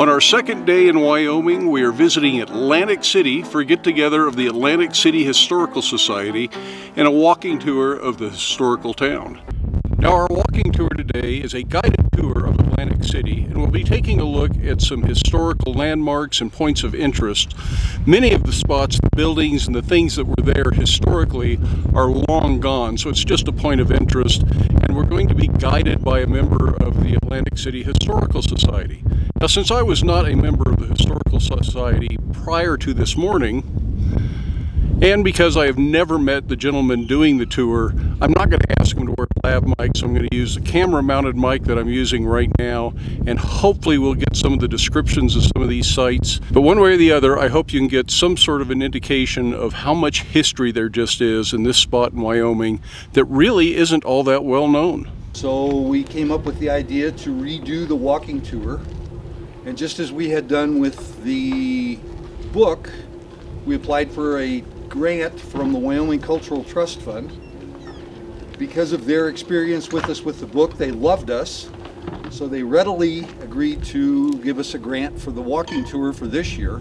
On our second day in Wyoming, we are visiting Atlantic City for a get-together of the Atlantic City Historical Society and a walking tour of the historical town. Now, our walking tour today is a guided tour of Atlantic City, and we'll be taking a look at some historical landmarks and points of interest. Many of the spots, the buildings, and the things that were there historically are long gone, so it's just a point of interest, and we're going to be guided by a member of the Atlantic City Historical Society. Now, since I was not a member of the Historical Society prior to this morning, and because I have never met the gentleman doing the tour, I'm not going to ask him to wear lav mic, so I'm going to use the camera-mounted mic that I'm using right now, and hopefully we'll get some of the descriptions of some of these sites. But one way or the other, I hope you can get some sort of an indication of how much history there just is in this spot in Wyoming that really isn't all that well known. So we came up with the idea to redo the walking tour, and just as we had done with the book, we applied for a grant from the Wyoming Cultural Trust Fund. Because of their experience with us with the book, they loved us, so they readily agreed to give us a grant for the walking tour for this year.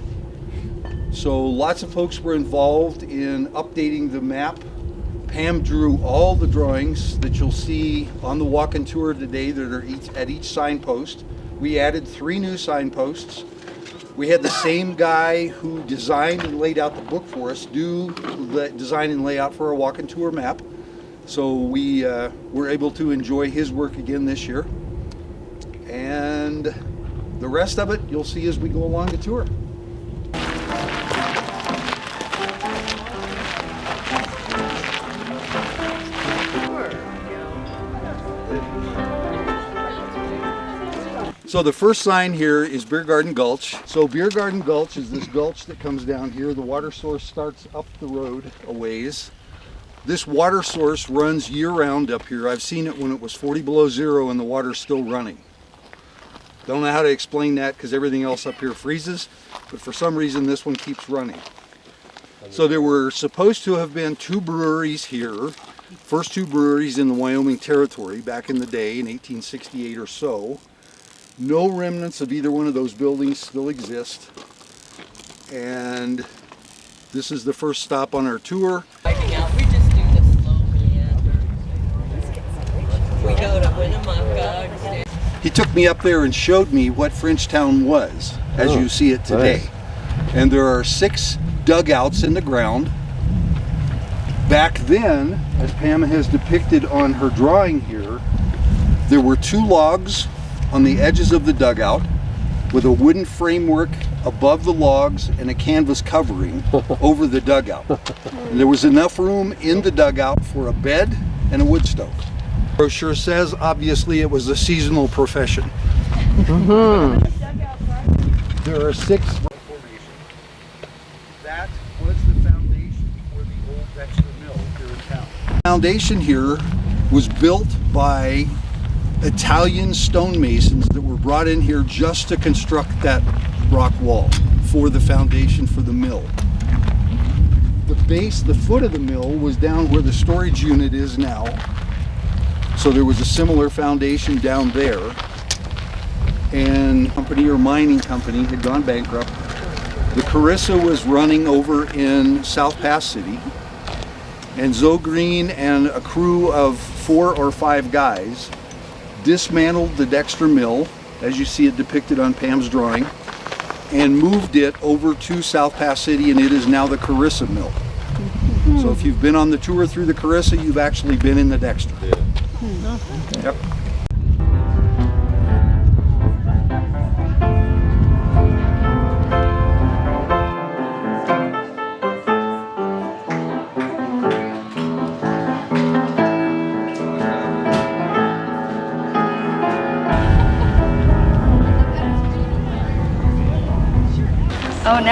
So lots of folks were involved in updating the map. Pam drew all the drawings that you'll see on the walking tour today that are at each signpost. We added 3 new signposts. We had the same guy who designed and laid out the book for us do the design and layout for our walking tour map. So we were able to enjoy his work again this year. And the rest of it you'll see as we go along the tour. So the first sign here is Biergarten Gulch. So Biergarten Gulch is this gulch that comes down here. The water source starts up the road a ways. This water source runs year-round up here. I've seen it when it was 40 below zero and the water's still running. Don't know how to explain that because everything else up here freezes, but for some reason this one keeps running. So there were supposed to have been 2 breweries here. First 2 breweries in the Wyoming Territory back in the day in 1868 or so. No remnants of either one of those buildings still exist. And this is the first stop on our tour. We just do the slow meander. We go to Winnemucca. He took me up there and showed me what Frenchtown was, as you see it today. Nice. And there are 6 dugouts in the ground. Back then, as Pam has depicted on her drawing here, there were 2 logs on the edges of the dugout with a wooden framework above the logs and a canvas covering over the dugout. And there was enough room in the dugout for a bed and a wood stove. The brochure says obviously it was a seasonal profession. There are 6 formations. That was the foundation for the old Dexter Mill here in town. The foundation here was built by Italian stonemasons that were brought in here just to construct that rock wall for the foundation for the mill. The base, the foot of the mill was down where the storage unit is now. So there was a similar foundation down there. And company or mining company had gone bankrupt. The Carissa was running over in South Pass City. And Zoe Green and a crew of 4 or 5 guys dismantled the Dexter Mill, as you see it depicted on Pam's drawing, and moved it over to South Pass City, and it is now the Carissa Mill. So if you've been on the tour through the Carissa, you've actually been in the Dexter. Yeah. Yep.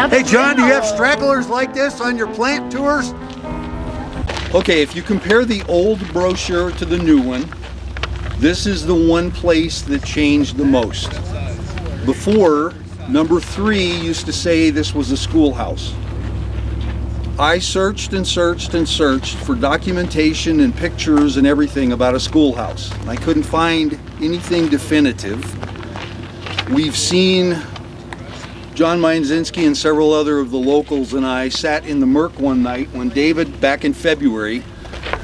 Hey John, do you have stragglers like this on your plant tours? Okay, if you compare the old brochure to the new one, this is the one place that changed the most. Before, number 3 used to say this was a schoolhouse. I searched and searched and searched for documentation and pictures and everything about a schoolhouse. I couldn't find anything definitive. We've seen John Mienzinski and several other of the locals and I sat in the Merc one night when David, back in February,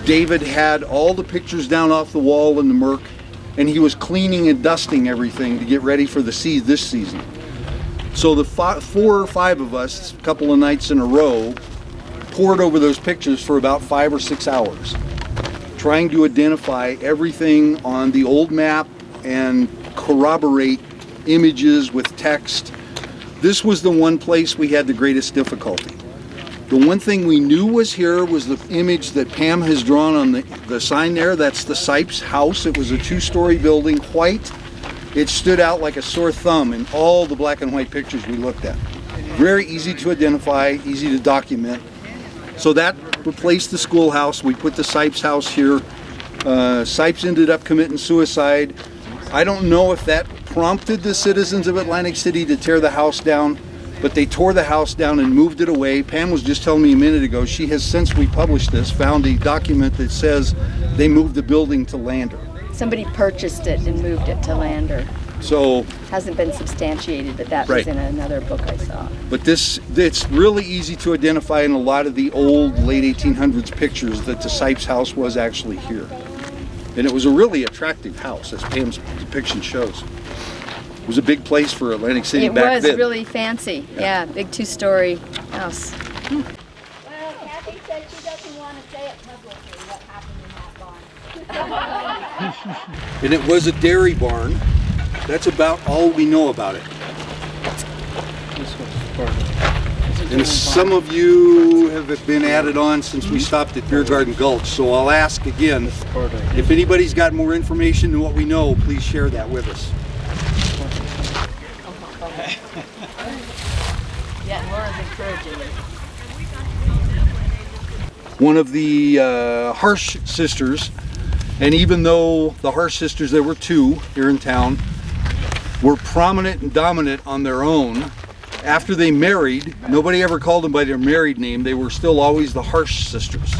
David had all the pictures down off the wall in the Merc, and he was cleaning and dusting everything to get ready for this season. So the 4 or 5 of us, a couple of nights in a row, pored over those pictures for about 5 or 6 hours, trying to identify everything on the old map and corroborate images with text. This was the one place we had the greatest difficulty. The one thing we knew was here was the image that Pam has drawn on the sign there. That's the Sipes house. It was a 2-story building, white. It stood out like a sore thumb in all the black and white pictures we looked at. Very easy to identify, easy to document. So that replaced the schoolhouse. We put the Sipes house here. Sipes ended up committing suicide. I don't know if that prompted the citizens of Atlantic City to tear the house down, but they tore the house down and moved it away. Pam was just telling me a minute ago, she has, since we published this, found a document that says they moved the building to Lander. Somebody purchased it and moved it to Lander. So hasn't been substantiated, but that was in another book I saw. But it's really easy to identify in a lot of the old late 1800s pictures that the Sipes house was actually here. And it was a really attractive house, as Pam's depiction shows. It was a big place for Atlantic City back then. It was really fancy. Yeah, big 2-story house. Well, Kathy said she doesn't want to say it publicly what happened in that barn. And it was a dairy barn. That's about all we know about it. And some of you have been added on since we stopped at Biergarten Gulch, so I'll ask again, if anybody's got more information than what we know, please share that with us. Yeah, Laura's encouraging me. One of the Harsh sisters, and even though the Harsh sisters, there were 2 here in town, were prominent and dominant on their own, after they married, nobody ever called them by their married name. They were still always the Harsh sisters.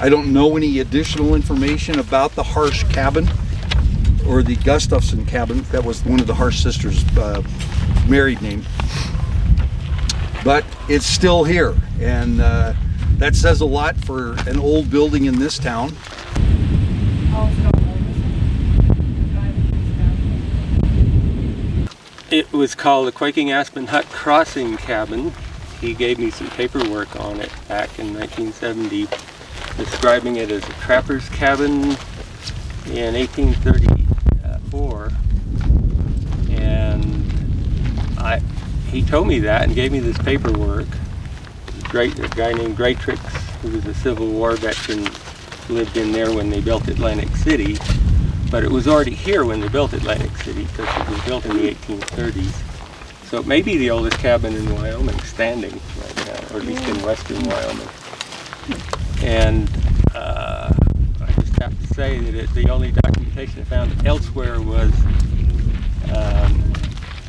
I don't know any additional information about the Harsh cabin or the Gustafson cabin. That was one of the Harsh sisters' married name. But it's still here, and that says a lot for an old building in this town. It was called the Quaking Aspen Hut Crossing Cabin. He gave me some paperwork on it back in 1970, describing it as a trapper's cabin in 1834. And he told me that and gave me this paperwork. A guy named Dracast, who was a Civil War veteran, lived in there when they built Atlantic City. But it was already here when they built Atlantic City, because it was built in the 1830s. So it may be the oldest cabin in Wyoming standing right now, or at least in western Wyoming. And I just have to say that the only documentation I found elsewhere was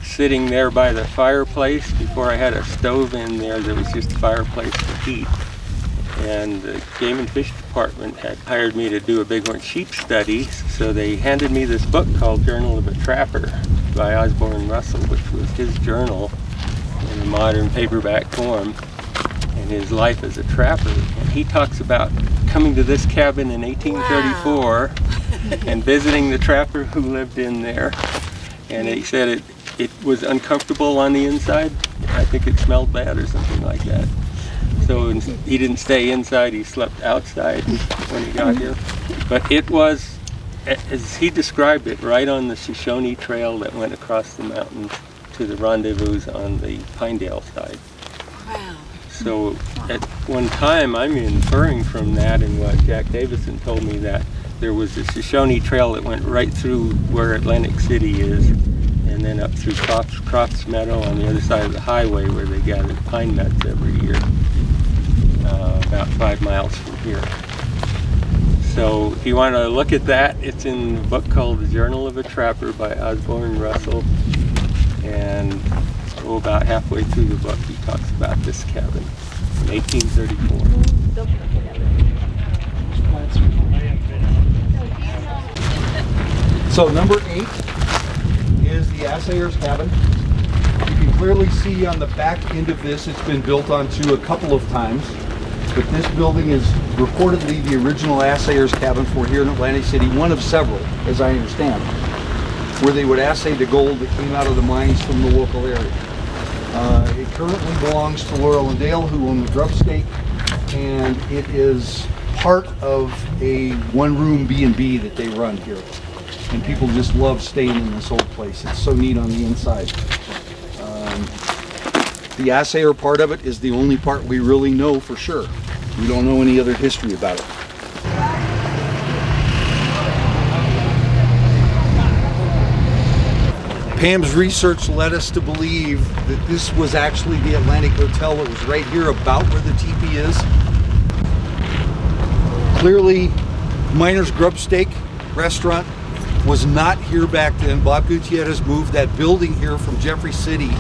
sitting there by the fireplace. Before I had a stove in there, there was just a fireplace for heat. And the Game and Fish Department had hired me to do a bighorn sheep study, so they handed me this book called Journal of a Trapper by Osborne Russell, which was his journal in a modern paperback form, and his life as a trapper. And he talks about coming to this cabin in 1834 and visiting the trapper who lived in there. And he said it was uncomfortable on the inside. I think it smelled bad or something like that. So he didn't stay inside, he slept outside when he got here. But it was, as he described it, right on the Shoshone Trail that went across the mountains to the rendezvous on the Pinedale side. Wow. So at one time, I'm inferring from that and what Jack Davison told me, that there was the Shoshone Trail that went right through where Atlantic City is, and then up through Crofts Meadow on the other side of the highway where they gathered pine nuts every year. About 5 miles from here. So if you want to look at that, it's in a book called The Journal of a Trapper by Osborne Russell. And about halfway through the book, he talks about this cabin in 1834. So number 8 is the Assayer's cabin. You can clearly see on the back end of this, it's been built onto a couple of times. But this building is reportedly the original assayer's cabin for here in Atlantic City, one of several, as I understand, where they would assay the gold that came out of the mines from the local area. It currently belongs to Laurel and Dale, who own the grubstake, and it is part of a one-room B&B that they run here. And people just love staying in this old place. It's so neat on the inside. The assayer part of it is the only part we really know for sure. We don't know any other history about it. Pam's research led us to believe that this was actually the Atlantic Hotel that was right here about where the teepee is. Clearly, Miner's Grubstake restaurant was not here back then. Bob Gutierrez moved that building here from Jeffrey City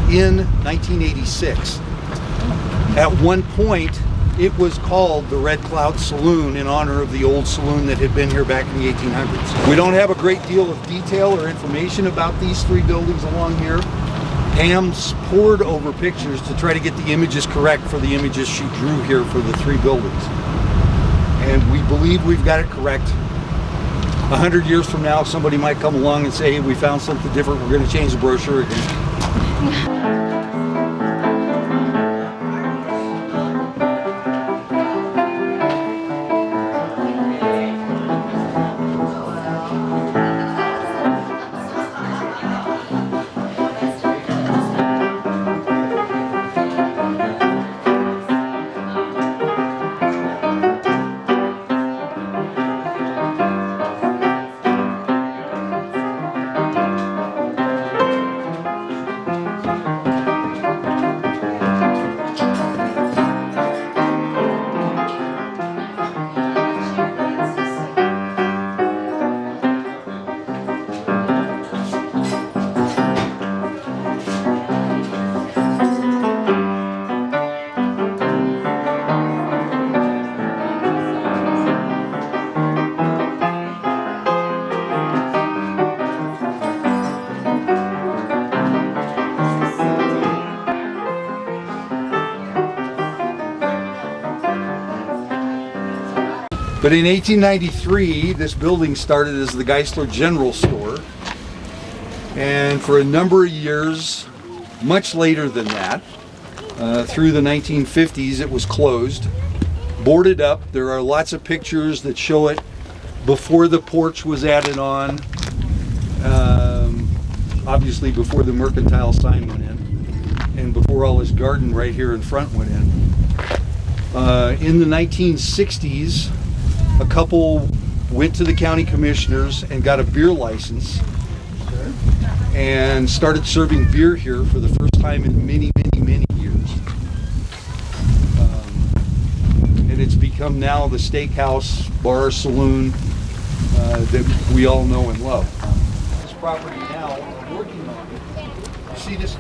in 1986. At one point, it was called the Red Cloud Saloon in honor of the old saloon that had been here back in the 1800s. We don't have a great deal of detail or information about these three buildings along here. Pam's pored over pictures to try to get the images correct for the images she drew here for the three buildings. And we believe we've got it correct. 100 years from now, somebody might come along and say, hey, we found something different, we're going to change the brochure again. But in 1893, this building started as the Geisler General Store. And for a number of years, much later than that, through the 1950s, it was closed, boarded up. There are lots of pictures that show it before the porch was added on, obviously before the Mercantile sign went in, and before all this garden right here in front went in. In the 1960s, a couple went to the county commissioners and got a beer license and started serving beer here for the first time in many, many, many years. And it's become now the steakhouse, bar, saloon that we all know and love. This property now, we're working on it. You see this?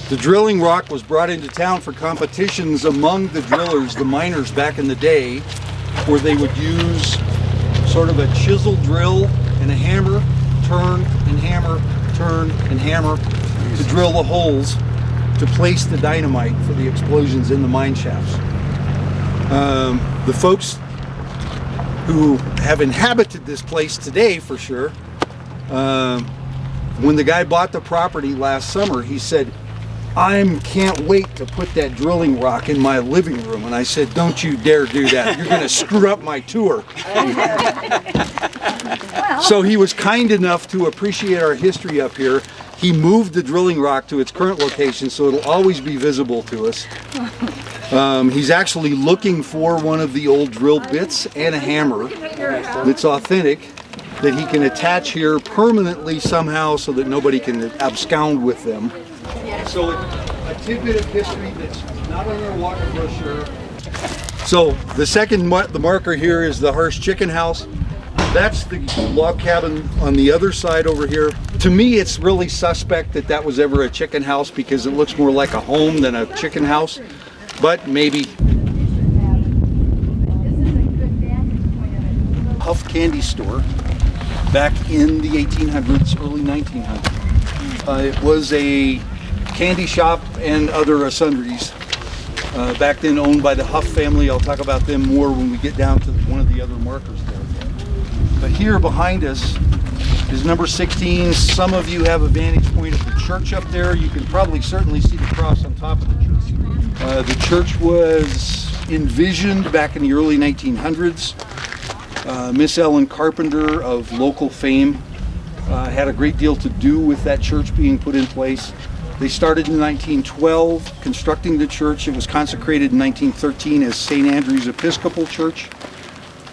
The drilling rock was brought into town for competitions among the drillers, the miners back in the day, where they would use sort of a chisel drill and a hammer, turn and hammer, turn and hammer to drill the holes to place the dynamite for the explosions in the mine shafts. The folks who have inhabited this place today, for sure, when the guy bought the property last summer, he said, I can't wait to put that drilling rock in my living room. And I said, don't you dare do that. You're going to screw up my tour. So he was kind enough to appreciate our history up here. He moved the drilling rock to its current location so it'll always be visible to us. He's actually looking for one of the old drill bits and a hammer that's authentic, that he can attach here permanently somehow so that nobody can abscond with them. So a tidbit of history that's not on our walking brochure. So the second the marker here is the Harsh Chicken House. That's the log cabin on the other side over here. To me, it's really suspect that that was ever a chicken house because it looks more like a home than a chicken house, but maybe. Huff Candy Store back in the 1800s, early 1900s. It was a candy shop and other sundries. Back then owned by the Huff family. I'll talk about them more when we get down to one of the other markers there. But here behind us is number 16. Some of you have a vantage point of the church up there. You can probably certainly see the cross on top of the church. The church was envisioned back in the early 1900s. Miss Ellen Carpenter of local fame had a great deal to do with that church being put in place. They started in 1912 constructing the church. It was consecrated in 1913 as St. Andrew's Episcopal Church.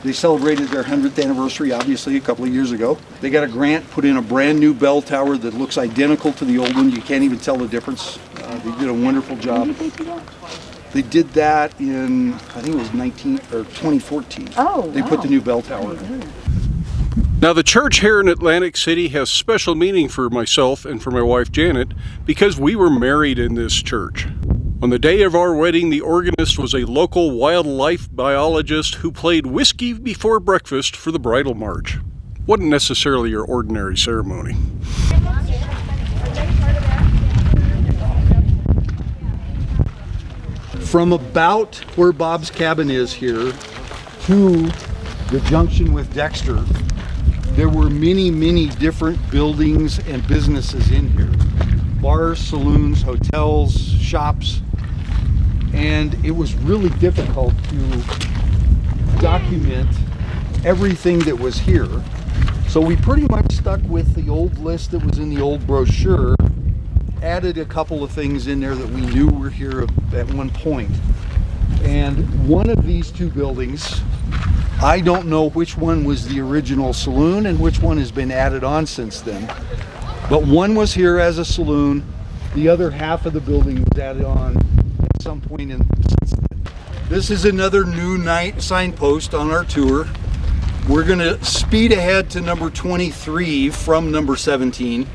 They celebrated their 100th anniversary, obviously, a couple of years ago. They got a grant, put in a brand new bell tower that looks identical to the old one. You can't even tell the difference. They did a wonderful job. When did they do that? They did that in, I think it was 2014. Oh, They put the new bell tower. Now, the church here in Atlantic City has special meaning for myself and for my wife Janet because we were married in this church. On the day of our wedding, the organist was a local wildlife biologist who played Whiskey Before Breakfast for the bridal march. Wasn't necessarily your ordinary ceremony. From about where Bob's cabin is here to the junction with Dexter, there were many, many different buildings and businesses in here. Bars, saloons, hotels, shops, and it was really difficult to document everything that was here. So we pretty much stuck with the old list that was in the old brochure, added a couple of things in there that we knew were here at one point. And one of these two buildings, I don't know which one was the original saloon and which one has been added on since then. But one was here as a saloon. The other half of the building was added on at some point since then. This is another new night signpost on our tour. We're gonna speed ahead to number 23 from number 17,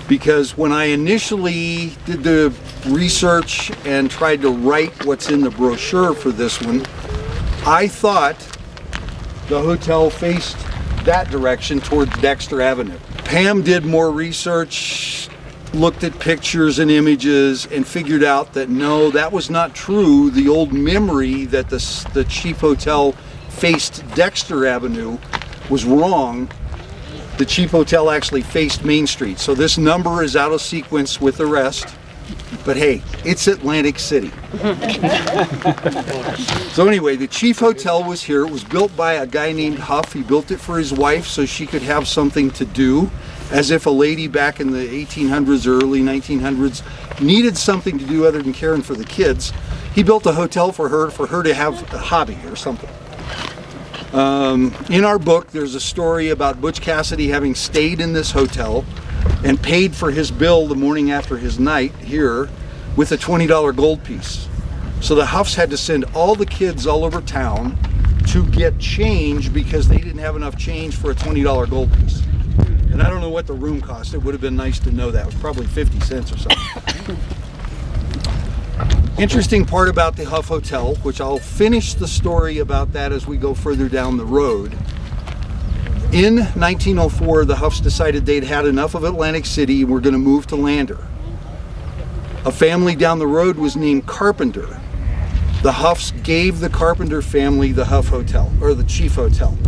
because when I initially did the research and tried to write what's in the brochure for this one, I thought the hotel faced that direction towards Dexter Avenue. Pam did more research, looked at pictures and images, and figured out that no, that was not true. The old memory that the Chief Hotel faced Dexter Avenue was wrong. The Chief Hotel actually faced Main Street. So this number is out of sequence with the rest. But hey, it's Atlantic City. So anyway, the Chief Hotel was here. It was built by a guy named Huff. He built it for his wife so she could have something to do, as if a lady back in the 1800s or early 1900s needed something to do other than caring for the kids. He built a hotel for her to have a hobby or something. In our book, there's a story about Butch Cassidy having stayed in this hotel and paid for his bill the morning after his night here with a $20 gold piece. So the Huffs had to send all the kids all over town to get change because they didn't have enough change for a $20 gold piece. And I don't know what the room cost. It would have been nice to know that. It was probably 50 cents or something. Interesting part about the Huff Hotel, which I'll finish the story about that as we go further down the road. In 1904, the Huffs decided they'd had enough of Atlantic City and were going to move to Lander. A family down the road was named Carpenter. The Huffs gave the Carpenter family the Huff Hotel, or the Chief Hotel.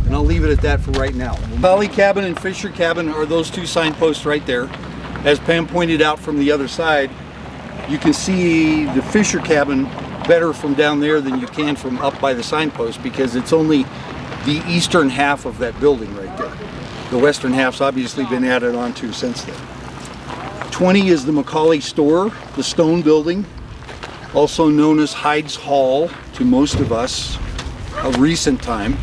And I'll leave it at that for right now. McCauley Cabin and Fisher Cabin are those two signposts right there. As Pam pointed out from the other side, you can see the Fisher Cabin better from down there than you can from up by the signpost because it's only the eastern half of that building right there. The western half's obviously been added on to since then. 20 is the McCauley store, the stone building, also known as Hyde's Hall to most of us of recent time.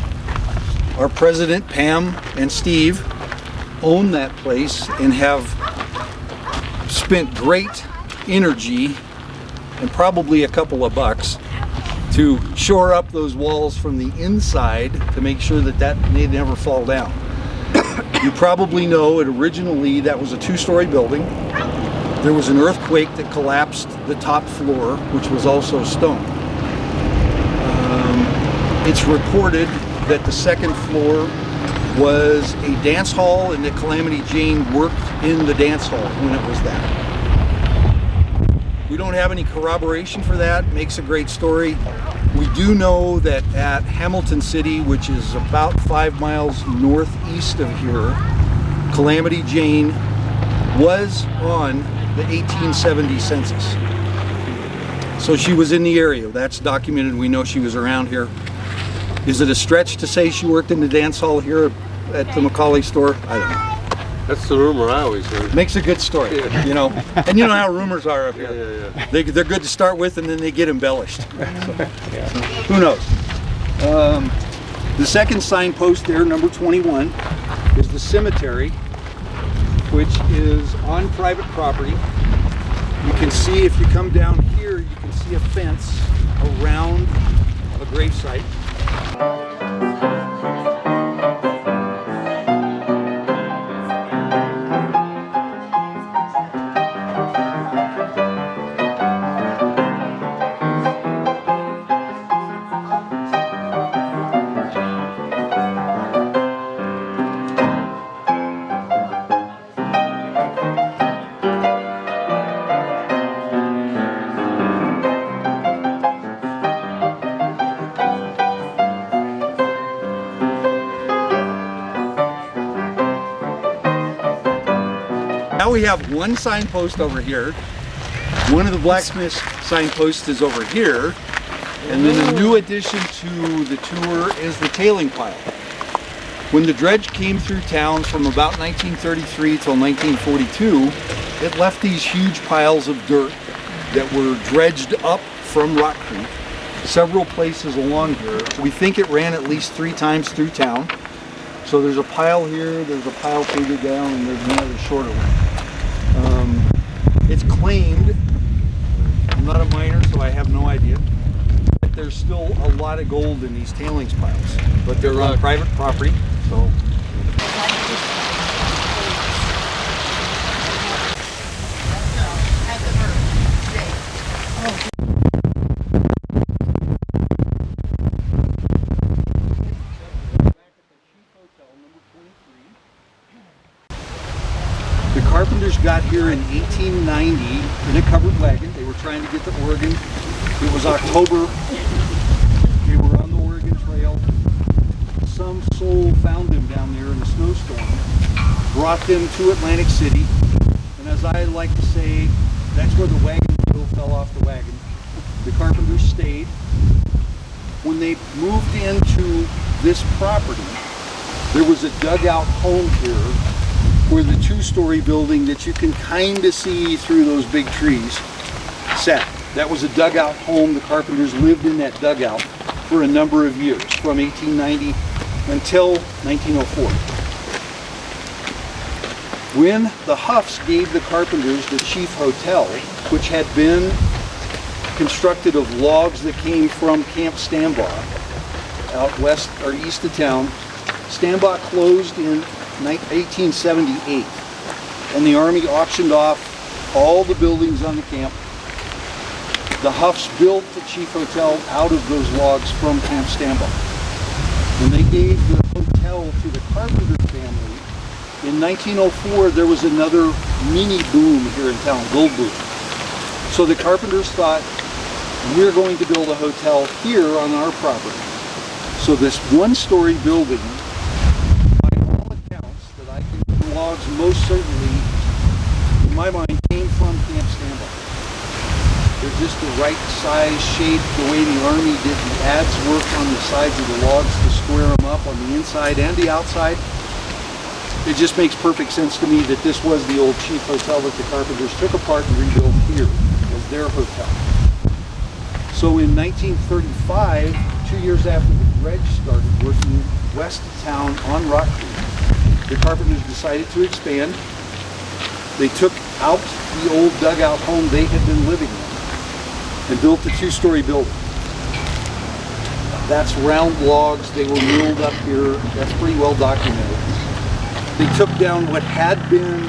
Our president, Pam and Steve, own that place and have spent great energy and probably a couple of bucks to shore up those walls from the inside to make sure that they never fall down. You probably know it originally that was a two-story building. There was an earthquake that collapsed the top floor, which was also stone. It's reported that the second floor was a dance hall and that Calamity Jane worked in the dance hall when it was that. We don't have any corroboration for that. Makes a great story. We do know that at Hamilton City, which is about 5 miles northeast of here, Calamity Jane was on the 1870 census. So she was in the area. That's documented. We know she was around here. Is it a stretch to say she worked in the dance hall here at the McCauley store? I don't know. That's the rumor I always heard. Makes a good story, you know. And you know how rumors are up here. Yeah. They're good to start with, and then they get embellished. So, who knows? The second signpost there, number 21, is the cemetery, which is on private property. You can see, if you come down here, you can see a fence around a gravesite. Now we have one signpost over here. One of the blacksmith's signposts is over here. And then a new addition to the tour is the tailing pile. When the dredge came through town from about 1933 till 1942, it left these huge piles of dirt that were dredged up from Rock Creek, several places along here. We think it ran at least 3 times through town. So there's a pile here, there's a pile further down, and there's another shorter one. It's claimed, I'm not a miner so I have no idea, that there's still a lot of gold in these tailings piles, but they're on private property, so. The Carpenters got here in 1890 in a covered wagon. They were trying to get to Oregon. It was October. They were on the Oregon Trail. Some soul found them down there in a snowstorm, brought them to Atlantic City, and as I like to say, that's where the wagon wheel fell off the wagon. The Carpenters stayed. When they moved into this property, there was a dugout home here where the 2-story building that you can kind of see through those big trees sat. That was a dugout home. The Carpenters lived in that dugout for a number of years, from 1890 until 1904. When the Huffs gave the Carpenters the Chief Hotel, which had been constructed of logs that came from Camp Stambaugh out west or east of town, Stambaugh closed in 1878, and the Army auctioned off all the buildings on the camp. The Huffs built the Chief Hotel out of those logs from Camp Stambaugh. When they gave the hotel to the Carpenter family, in 1904 there was another mini boom here in town, gold boom. So the Carpenters thought, we're going to build a hotel here on our property. So this 1-story building, logs most certainly, in my mind, came from Camp Stambaugh. They're just the right size, shape, the way the Army did the adze work on the sides of the logs to square them up on the inside and the outside. It just makes perfect sense to me that this was the old Chief Hotel that the Carpenters took apart and rebuilt here as their hotel. So in 1935, 2 years after the dredge started working west of town on Rock Creek, the Carpenters decided to expand. They took out the old dugout home they had been living in and built a 2-story building. That's round logs. They were milled up here. That's pretty well documented. They took down what had been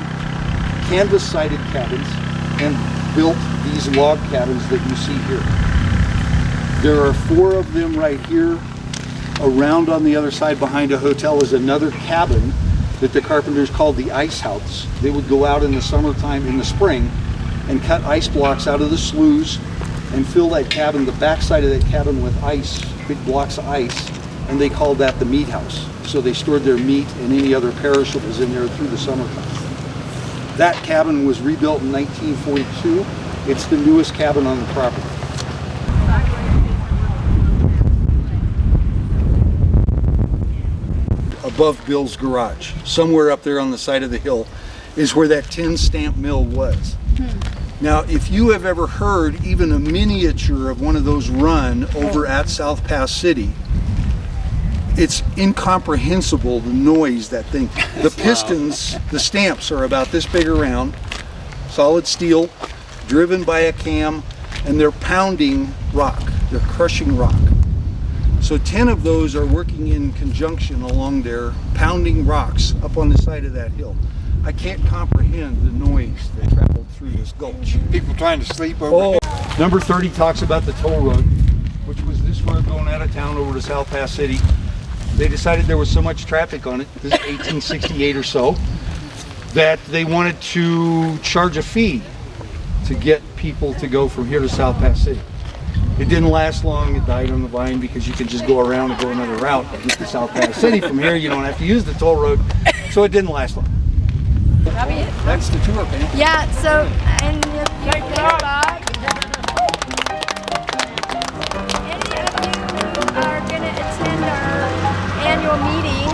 canvas-sided cabins and built these log cabins that you see here. There are 4 of them right here. Around on the other side behind a hotel is another cabin that the Carpenters called the ice house. They would go out in the summertime, in the spring, and cut ice blocks out of the sloughs and fill that cabin, the backside of that cabin, with ice, big blocks of ice, and they called that the meat house. So they stored their meat and any other perishables in there through the summertime. That cabin was rebuilt in 1942. It's the newest cabin on the property. Above Bill's garage, somewhere up there on the side of the hill, is where that tin stamp mill was. Now, if you have ever heard even a miniature of one of those run over at South Pass City, it's incomprehensible, the noise, that thing. The pistons, the stamps are about this big around, solid steel, driven by a cam, and they're pounding rock, they're crushing rock. So 10 of those are working in conjunction along there, pounding rocks up on the side of that hill. I can't comprehend the noise that traveled through this gulch. People trying to sleep over. Oh, number 30 talks about the toll road, which was this road going out of town over to South Pass City. They decided there was so much traffic on it, this is 1868 or so, that they wanted to charge a fee to get people to go from here to South Pass City. It didn't last long, it died on the vine, because you could just go around and go another route and get to South Pass City from here. You don't have to use the toll road, so it didn't last long. That's the tour, man. Yeah, so, and thanks, Bob. Any of you are going to attend our annual meeting,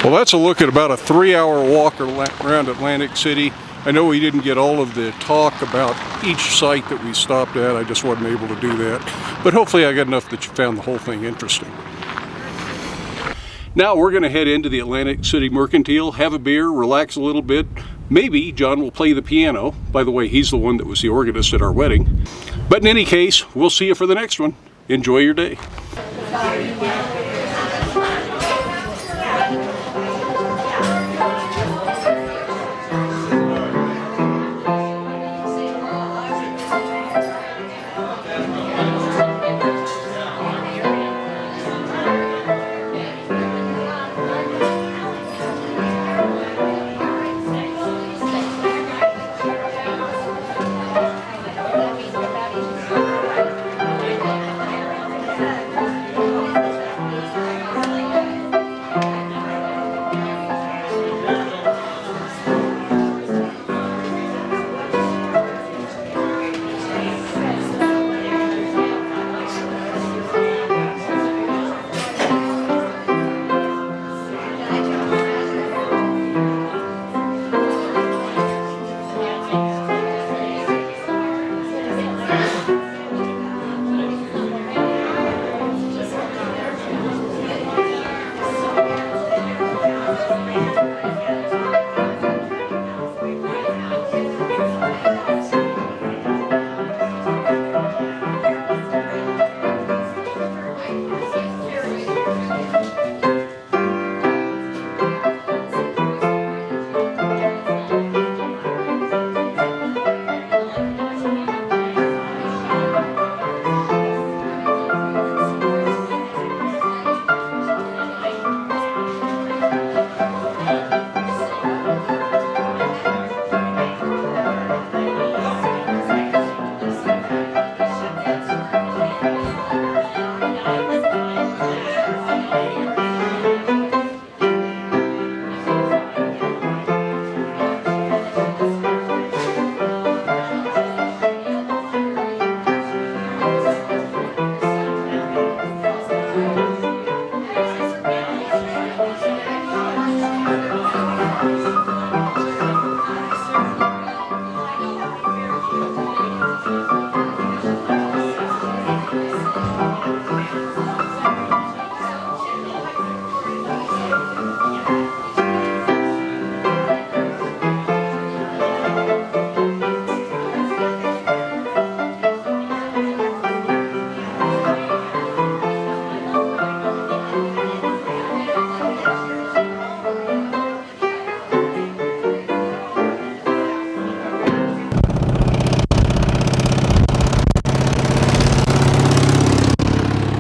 Well, that's a look at about a 3-hour walk around Atlantic City. I know we didn't get all of the talk about each site that we stopped at. I just wasn't able to do that. But hopefully I got enough that you found the whole thing interesting. Now we're going to head into the Atlantic City Mercantile, have a beer, relax a little bit. Maybe John will play the piano. By the way, he's the one that was the organist at our wedding. But in any case, we'll see you for the next one. Enjoy your day.